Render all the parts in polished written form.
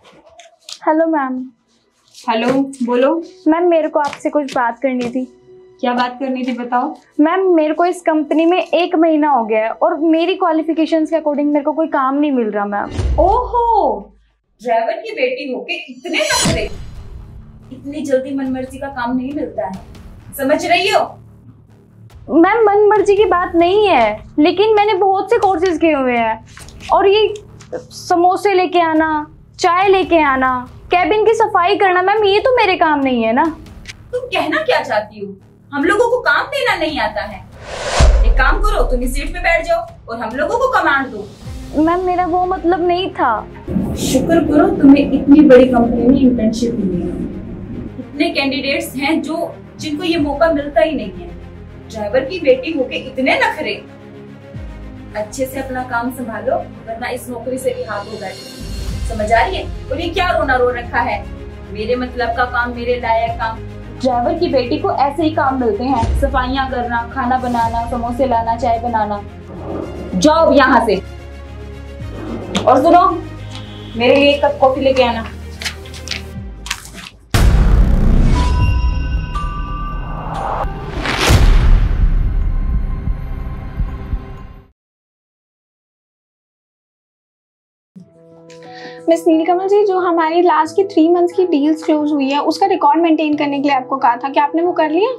Hello ma'am. Hello, बोलो। Ma'am मेरे को आपसे कुछ बात करनी थी। क्या बात करनी थी, बताओ। मैम मेरे को इस कंपनी में 1 महीना हो गया है और मेरी क्वालिफिकेशंस के अकॉर्डिंग मेरे को कोई काम नहीं मिल रहा मैम। ओहो, ड्राइवर की बेटी होके इतने नखरे। इतनी जल्दी मनमर्जी का काम नहीं मिलता है, समझ रही हो? मैम मन मर्जी की बात नहीं है, लेकिन मैंने बहुत से कोर्सेज किए हुए हैं और ये समोसे लेके आना, चाय लेके आना, कैबिन की सफाई करना, मैम ये तो मेरे काम नहीं है ना। तुम कहना क्या चाहती हो? हम लोगों को काम देना नहीं आता है। एक काम करो, तुम इस सीट पे बैठ जाओ और हम लोगों को कमांड दो। मैम मेरा वो मतलब नहीं था। शुक्र करो तुम्हें इतनी बड़ी कंपनी में इंटर्नशिप मिली है। इतने कैंडिडेट्स हैं जिनको ये मौका मिलता ही नहीं है। ड्राइवर की बेटी होके इतने नखरे। अच्छे से अपना काम संभालो वरना इस नौकरी से भी हाथ हो बैठे। समझ आ रही है? और ये क्या रोना रो रखा है? मेरे मतलब का काम, मेरे लायक काम। ड्राइवर की बेटी को ऐसे ही काम मिलते हैं, सफाइयां करना, खाना बनाना, समोसे लाना, चाय बनाना। जाओ यहाँ से। और सुनो, मेरे लिए 1 कप कॉफी लेके आना। मिस नीलकमल जी, जो हमारी लास्ट की 3 मंथ्स की डील्स क्लोज हुई है उसका रिकॉर्ड मेंटेन करने के लिए आपको कहा था, क्या आपने वो कर लिया?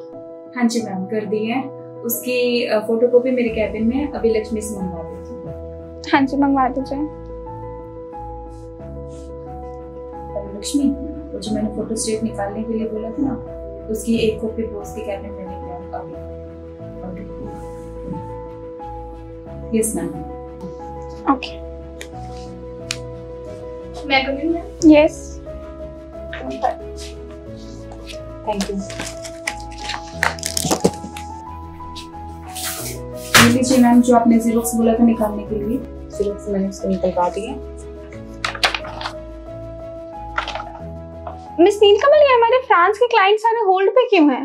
हाँ जी मैम, कर दी है। उसकी फोटोकॉपी मेरे कैबिन में है, अभी लक्ष्मी से मंगवा दीजिए। हाँ जी, मंगवा दीजिए। लक्ष्मी, वो जो मैंने फोटो स्टेट निकालने के लिए बोला था ना, उसकी 1 कॉपी बॉस के कैबिन में लेके आओ अभी। Yes ma'am. ओके। मैं कम इन? यस। Thank you. लीजिए मैम, जो आपने ज़ेरॉक्स बोला था निकालने के लिए, ज़ेरॉक्स मैंने उसको निकलवा दिए। मिस नीलकमल, ये हमारे फ्रांस के क्लाइंट सारे होल्ड पे क्यों हैं?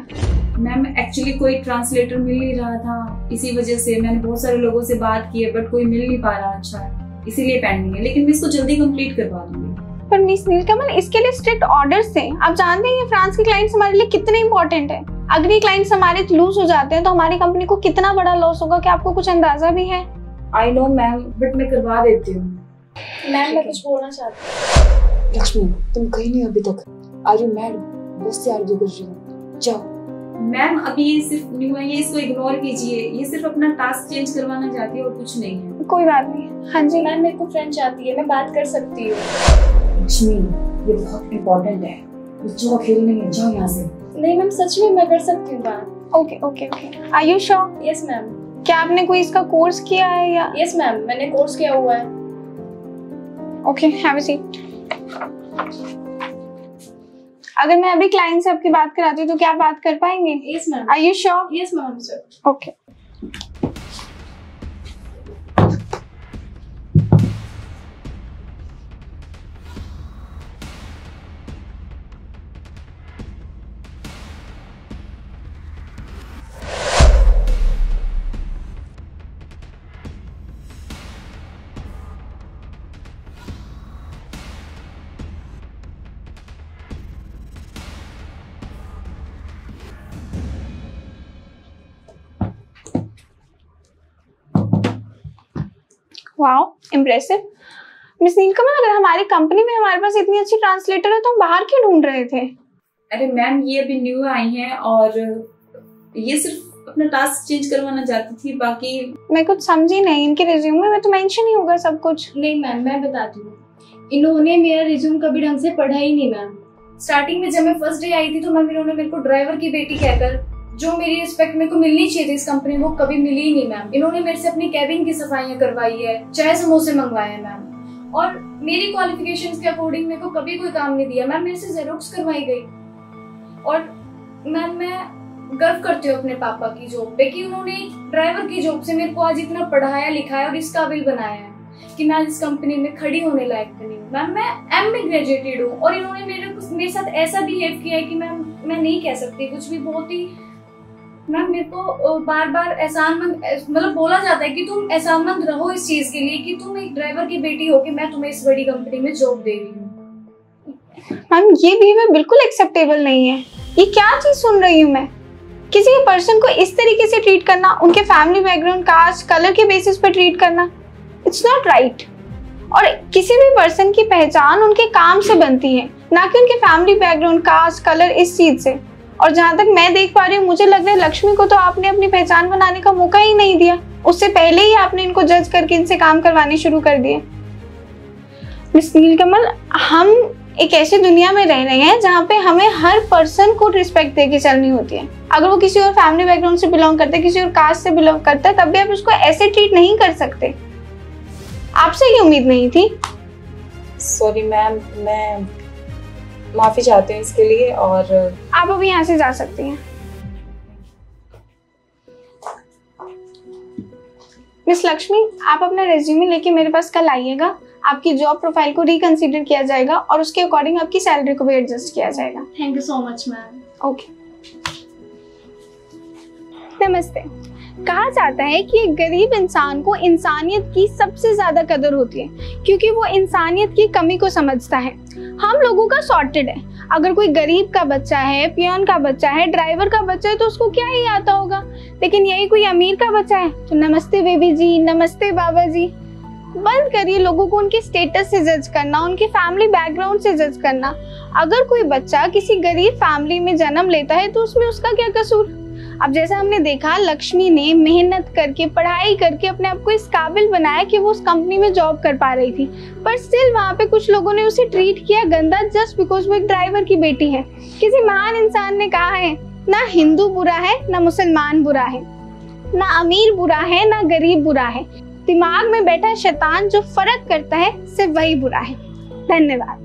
मैम एक्चुअली कोई ट्रांसलेटर मिल नहीं रहा था, इसी वजह से मैंने बहुत सारे लोगों से बात की है बट कोई मिल नहीं पा रहा अच्छा, इसीलिए पेंडिंग है। लेकिन मैं इसको जल्दी कंप्लीट करवा दूंगी। पर मिस नीलकमल, इसके लिए स्ट्रिक्ट ऑर्डर्स थे। आप जानते हैं फ्रांस के क्लाइंट्स हमारे लिए कितने इंपॉर्टेंट है। अगर ये क्लाइंट्स हमारे लूज हो जाते हैं तो हमारी कंपनी को कितना बड़ा लॉस होगा, क्या आपको कुछ अंदाजा भी है? आई नो मैम, बट मैं करवा देती हूँ। मैम मैं कुछ बोलना चाहती हूँ। लक्ष्मी, तुम कहीं नहीं अभी तक? Are you mad? बस से आर्ग्यू कर रही हो। जाओ। मैम अभी ये सिर्फ न्यू है, ये इसको इग्नोर कीजिए। ये सिर्फ अपना टास्क चेंज करवाना चाहती है और कुछ नहीं है। कोई बात नहीं। हाँ जी मैम, मेरे को फ्रेंड चाहती है, मैं बात कर सकती हूँ। लक्ष्मी, ये बहुत इम्पोर्टेंट है, बच्चों का खेल नहीं है। जाओ यहाँ से। नहीं मैम, सच में मैं कर सकती हूँ बात। Okay okay okay. Are you sure? Yes ma'am. क्या आपने कोई इसका कोर्स किया है या? यस मैम, मैंने कोर्स किया हुआ है। Okay, have a seat. अगर मैं अभी क्लाइंट से आपकी बात कराती हूँ तो क्या आप बात कर पाएंगे? Yes ma'am. Are you sure? Yes ma'am sir. Okay. Wow, impressive. Miss Neelkamal, अगर हमारी कंपनी में हमारे पास इतनी अच्छी ट्रांसलेटर है तो हम बाहर क्यों ढूंढ रहे थे? अरे मैम, ये अभी न्यू आई हैं और ये सिर्फ अपना टास्क चेंज करवाना चाहती थी, बाकी मैं कुछ समझी नहीं। इनके रिज्यूमे में तो मेंशन ही होगा सब कुछ। नहीं मैम, मैं बताती हूँ। इन्होंने मेरा रिज्यूम कभी ढंग से पढ़ा ही नहीं मैम। स्टार्टिंग में जब मैं फर्स्ट डे आई थी तो मैम इन्होंने मेरे को ड्राइवर की बेटी कहकर जो मेरी रिस्पेक्ट मेरे को मिलनी चाहिए थी इस कंपनी में, वो कभी मिली ही नहीं मैम। इन्होंने मेरे से अपनी कैबिन की सफाइयां करवाई है, चाय समोसे मंगवाए हैं मैम, और मेरी क्वालिफिकेशंस के अकॉर्डिंग मेरे को कभी कोई काम नहीं दिया मैम। मेरे से जेरोक्स करवाई गई। और मैम मैं गर्व करती हूँ अपने पापा की जॉब पे कि उन्होंने ड्राइवर की जॉब से मेरे को आज इतना पढ़ाया लिखाया और इस काबिल बनाया है कि मैं आज इस कंपनी में खड़ी होने लायक बनी हूँ। मैम मैं एमए ग्रेजुएटेड हूँ और इन्होंने मेरे साथ ऐसा बिहेव किया है कि मैम मैं नहीं कह सकती कुछ भी। बहुत ही मैम मेरे को बार बार एहसानमंद, मतलब बोला जाता है कि तुम एहसानमंद रहो इस चीज के लिए कि तुम एक ड्राइवर की बेटी हो कि मैं तुम्हें इस बड़ी कंपनी में जॉब दे रही हूँ। मैम ये बिहेवियर बिल्कुल एक्सेप्टेबल नहीं है। ये क्या चीज सुन रही हूँ मैं? किसी पर्सन को इस तरीके से ट्रीट करना, उनके फैमिली बैकग्राउंड, कास्ट, कलर के बेसिस पर ट्रीट करना, इट्स नॉट राइट। और किसी भी पर्सन की पहचान उनके काम से बनती है, ना कि उनके फैमिली बैकग्राउंड, कास्ट, कलर, इस चीज से। और जहां तक मैं देख पा रही हूँ, मुझे लग रहा है लक्ष्मी को तो आपने अपनी पहचान बनाने का मौका ही नहीं दिया। उससे पहले ही आपने इनको जज करके इनसे काम करवाने शुरू कर दिए। मिस नीलकमल, हम एक ऐसी दुनिया में रह रहे हैं जहाँ पे हमें हर पर्सन को रिस्पेक्ट देके चलनी होती है। अगर वो किसी और फैमिली बैकग्राउंड से बिलोंग करता है, किसी और कास्ट से बिलोंग करता है, तब भी आप उसको ऐसे ट्रीट नहीं कर सकते। आपसे ये उम्मीद नहीं थी। सॉरी मैम, मैं माफी चाहती हूँ इसके लिए। और आप अभी यहाँ से जा सकती हैं। मिस लक्ष्मी, आप अपना रेज्यूमे लेके मेरे पास कल आइएगा। आपकी जॉब प्रोफाइल को रिकंसीडर किया जाएगा और उसके अकॉर्डिंग आपकी सैलरी को भी एडजस्ट किया जाएगा। Thank you so much ma'am. Okay. नमस्ते। कहा जाता है कि एक गरीब इंसान को इंसानियत की सबसे ज्यादा कदर होती है, क्योंकि वो इंसानियत की कमी को समझता है। हम लोगों का सॉर्टेड है। अगर कोई गरीब का बच्चा है, पियोन का बच्चा है, ड्राइवर का बच्चा है, तो उसको क्या ही आता होगा। लेकिन यही कोई अमीर का बच्चा है तो नमस्ते बेबी जी, नमस्ते बाबा जी। बंद करिए लोगों को उनके स्टेटस से जज करना, उनके फैमिली बैकग्राउंड से जज करना। अगर कोई बच्चा किसी गरीब फैमिली में जन्म लेता है तो उसमें उसका क्या कसूर। अब जैसा हमने देखा, लक्ष्मी ने मेहनत करके, पढ़ाई करके अपने आप को इस काबिल बनाया कि वो उस कंपनी में जॉब कर पा रही थी, पर स्टिल वहाँ पे कुछ लोगों ने उसे ट्रीट किया गंदा जस्ट बिकॉज वो एक ड्राइवर की बेटी है। किसी महान इंसान ने कहा है, ना हिंदू बुरा है, ना मुसलमान बुरा है, ना अमीर बुरा है, ना गरीब बुरा है। दिमाग में बैठा शैतान जो फर्क करता है, सिर्फ वही बुरा है। धन्यवाद।